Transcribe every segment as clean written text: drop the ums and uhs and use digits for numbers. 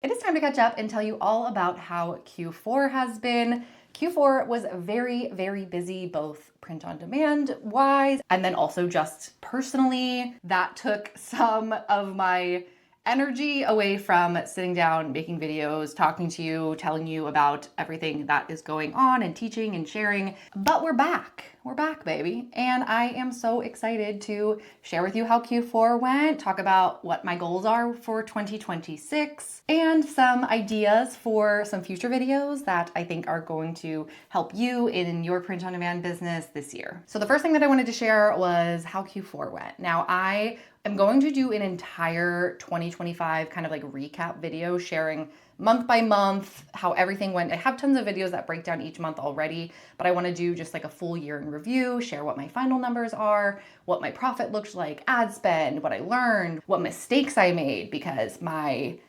It is time to catch up and tell you all about how Q4 has been. Q4 was very, very busy, both print on demand wise and then also just personally. That took some of my energy away from sitting down, making videos, talking to you, telling you about everything that is going on and teaching and sharing. But we're back. We're back, baby. And I am so excited to share with you how Q4 went, talk about what my goals are for 2026, and some ideas for some future videos that I think are going to help you in your print on demand business this year. So the first thing that I wanted to share was how Q4 went. Now, I'm going to do an entire 2025 kind of like recap video sharing month by month how everything went. I have tons of videos that break down each month already, but I want to do just like a full year in review, share what my final numbers are, what my profit looks like, ad spend, what I learned, what mistakes I made, because my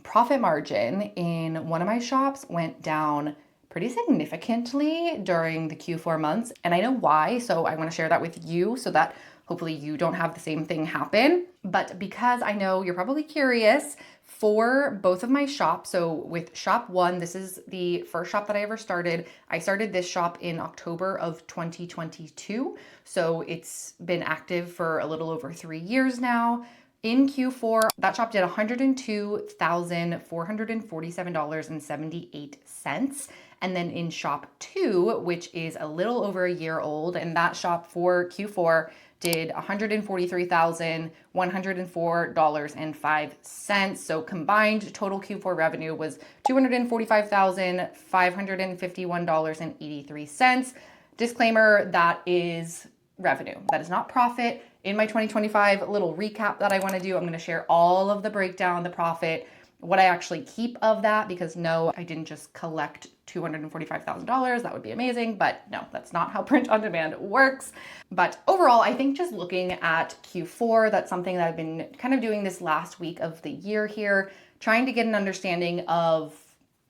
profit margin in one of my shops went down pretty significantly during the Q4 months. And I know why, so I want to share that with you so that hopefully you don't have the same thing happen. But because I know you're probably curious, for both of my shops, so with shop one, this is the first shop that I ever started. I started this shop in October of 2022. So it's been active for a little over 3 years now. In Q4, that shop did $102,447.78. And then in shop two, which is a little over a year old, and that shop for Q4 did $143,104.05. So combined total Q4 revenue was $245,551.83. Disclaimer, that is revenue. That is not profit. In my 2025 little recap that I want to do, I'm going to share all of the breakdown, the profit, what I actually keep of that, because no, I didn't just collect $245,000. That would be amazing, but no, that's not how print on demand works. But overall, I think just looking at Q4, that's something that I've been kind of doing this last week of the year here, trying to get an understanding of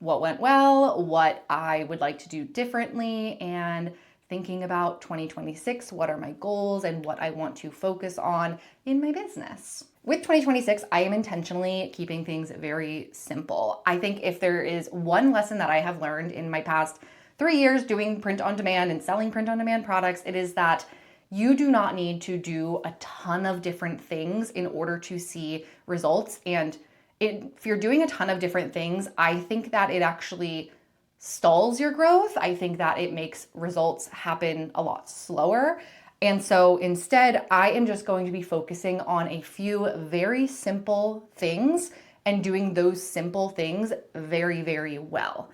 what went well, what I would like to do differently, and thinking about 2026, what are my goals and what I want to focus on in my business. With 2026, I am intentionally keeping things very simple. I think if there is one lesson that I have learned in my past 3 years doing print on demand and selling print on demand products, it is that you do not need to do a ton of different things in order to see results. And if you're doing a ton of different things, I think that it actually stalls your growth. I think that it makes results happen a lot slower. And so instead, I am just going to be focusing on a few very simple things and doing those simple things very, very well.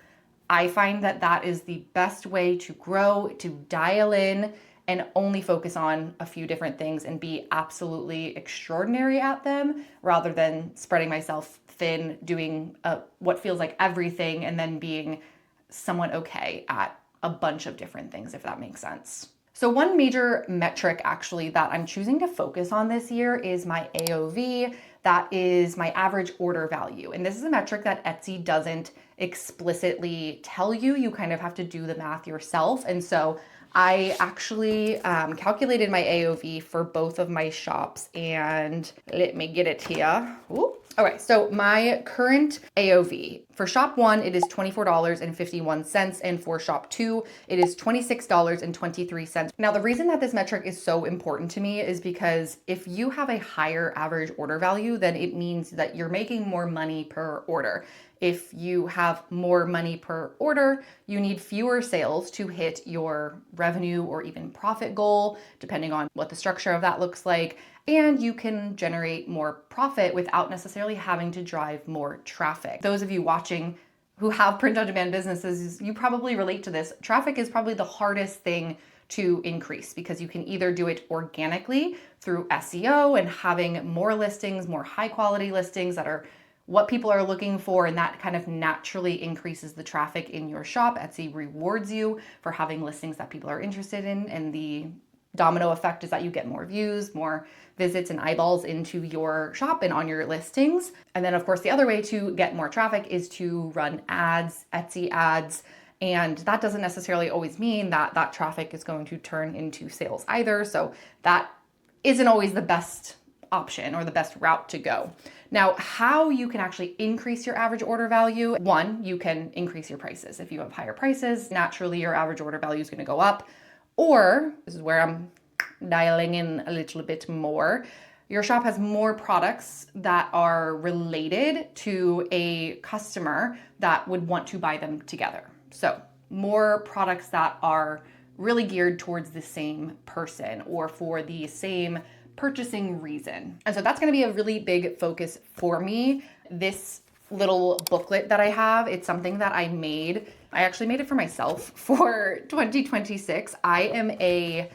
I find that that is the best way to grow, to dial in and only focus on a few different things and be absolutely extraordinary at them, rather than spreading myself thin, doing what feels like everything and then being somewhat okay at a bunch of different things, if that makes sense. So one major metric actually that I'm choosing to focus on this year is my AOV. That is my average order value. And this is a metric that Etsy doesn't explicitly tell you. You kind of have to do the math yourself. And so I actually calculated my AOV for both of my shops, and let me get it here. Ooh. Okay, so my current AOV for shop one, it is $24.51, and for shop two, it is $26.23. Now, the reason that this metric is so important to me is because if you have a higher average order value, then it means that you're making more money per order. If you have more money per order, you need fewer sales to hit your revenue or even profit goal, depending on what the structure of that looks like. And you can generate more profit without necessarily having to drive more traffic. Those of you watching who have print on demand businesses, you probably relate to this. Traffic is probably the hardest thing to increase, because you can either do it organically through SEO and having more listings, more high quality listings that are what people are looking for, and that kind of naturally increases the traffic in your shop. Etsy rewards you for having listings that people are interested in, and the domino effect is that you get more views, more visits and eyeballs into your shop and on your listings. And then of course, the other way to get more traffic is to run ads, Etsy ads. And that doesn't necessarily always mean that that traffic is going to turn into sales either. So that isn't always the best option or the best route to go. Now, how you can actually increase your average order value, one, you can increase your prices. If you have higher prices, naturally your average order value is going to go up. Or, this is where I'm dialing in a little bit more, your shop has more products that are related to a customer that would want to buy them together. So more products that are really geared towards the same person or for the same purchasing reason. And so that's going to be a really big focus for me. This little booklet that I have, it's something that I made. I actually made it for myself for 2026. I'm a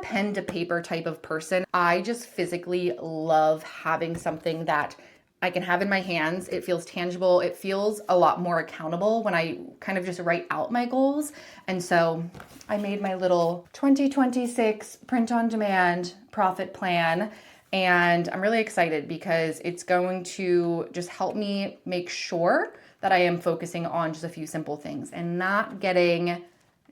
pen to paper type of person. I just physically love having something that I can have in my hands. It feels tangible. It feels a lot more accountable when I kind of just write out my goals. And so I made my little 2026 print on demand profit plan. And I'm really excited because it's going to just help me make sure that I am focusing on just a few simple things and not getting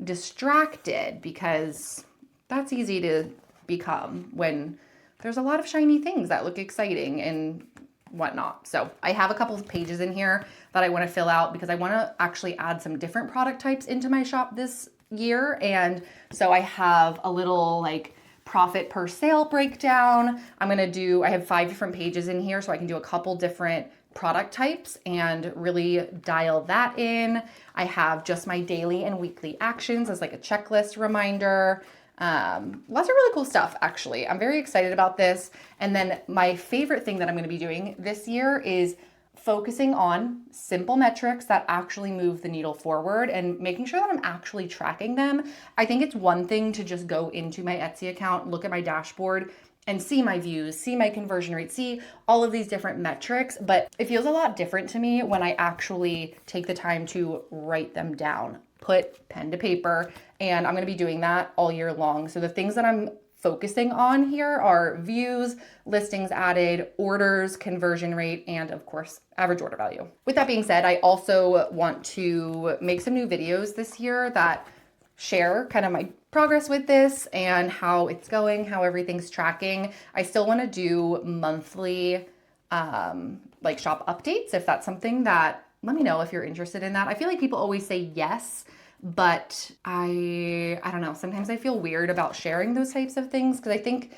distracted, because that's easy to become when there's a lot of shiny things that look exciting and whatnot. So I have a couple of pages in here that I want to fill out because I want to actually add some different product types into my shop this year. And so I have a little like profit per sale breakdown. I have 5 different pages in here so I can do a couple different product types and really dial that in. I have just my daily and weekly actions as like a checklist reminder. Lots of really cool stuff, actually. I'm very excited about this. And then my favorite thing that I'm going to be doing this year is focusing on simple metrics that actually move the needle forward and making sure that I'm actually tracking them. I think it's one thing to just go into my Etsy account, look at my dashboard, and see my views, see my conversion rate, see all of these different metrics, but it feels a lot different to me when I actually take the time to write them down, put pen to paper, and I'm going to be doing that all year long. So the things that I'm focusing on here are views, listings added, orders, conversion rate, and of course, average order value. With that being said, I also want to make some new videos this year that share kind of my progress with this and how it's going, how everything's tracking. I still want to do monthly like shop updates. If that's something that, let me know if you're interested in that. I feel like people always say yes, but I don't know. Sometimes I feel weird about sharing those types of things because I think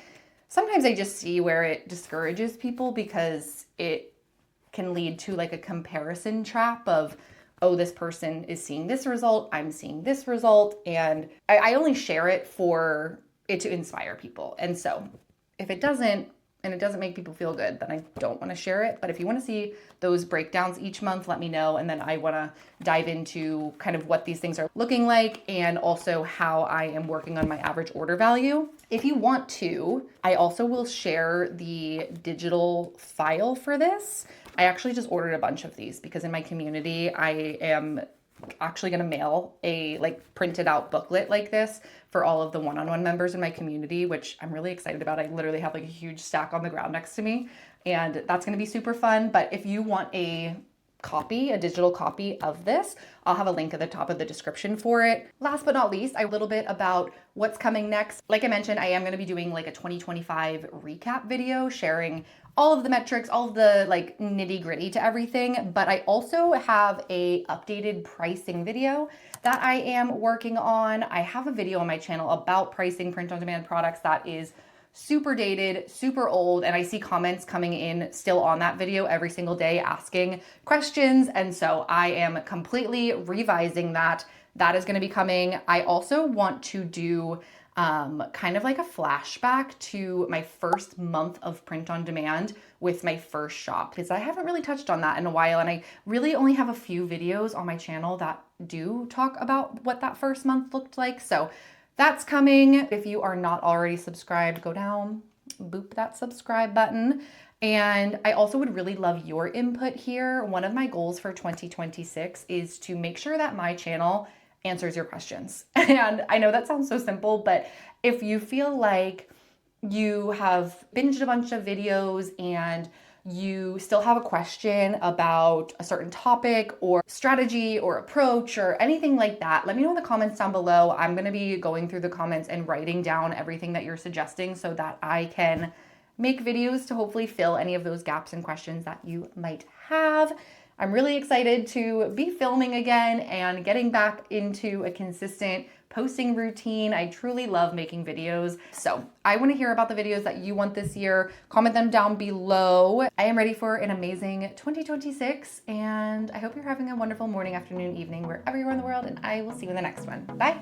sometimes I just see where it discourages people because it can lead to like a comparison trap of, oh, this person is seeing this result, I'm seeing this result, and I only share it for it to inspire people. And so if it doesn't, and it doesn't make people feel good, then I don't want to share it. But if you want to see those breakdowns each month, let me know. And then I want to dive into kind of what these things are looking like and also how I am working on my average order value. If you want to, I also will share the digital file for this. I actually just ordered a bunch of these because in my community, I am actually going to mail a like printed out booklet like this for all of the one-on-one members in my community, which I'm really excited about. I literally have like a huge stack on the ground next to me, and that's going to be super fun. But if you want a digital copy of this, I'll have a link at the top of the description for it. Last but not least, a little bit about what's coming next. Like I mentioned, I am going to be doing like a 2025 recap video, sharing all of the metrics, all of the like nitty gritty to everything. But I also have a updated pricing video that I am working on. I have a video on my channel about pricing print on demand products that is super dated, super old, and I see comments coming in still on that video every single day asking questions. And so I am completely revising that. That is going to be coming. I also want to do kind of like a flashback to my first month of print on demand with my first shop, because I haven't really touched on that in a while, and I really only have a few videos on my channel that do talk about what that first month looked like. So that's coming. If you are not already subscribed, go down, boop that subscribe button. And I also would really love your input here. One of my goals for 2026 is to make sure that my channel answers your questions. And I know that sounds so simple, but if you feel like you have binged a bunch of videos and you still have a question about a certain topic or strategy or approach or anything like that, let me know in the comments down below. I'm going to be going through the comments and writing down everything that you're suggesting so that I can make videos to hopefully fill any of those gaps and questions that you might have. I'm really excited to be filming again and getting back into a consistent posting routine. I truly love making videos. So I want to hear about the videos that you want this year. Comment them down below. I am ready for an amazing 2026, and I hope you're having a wonderful morning, afternoon, evening, wherever you are in the world, and I will see you in the next one. Bye.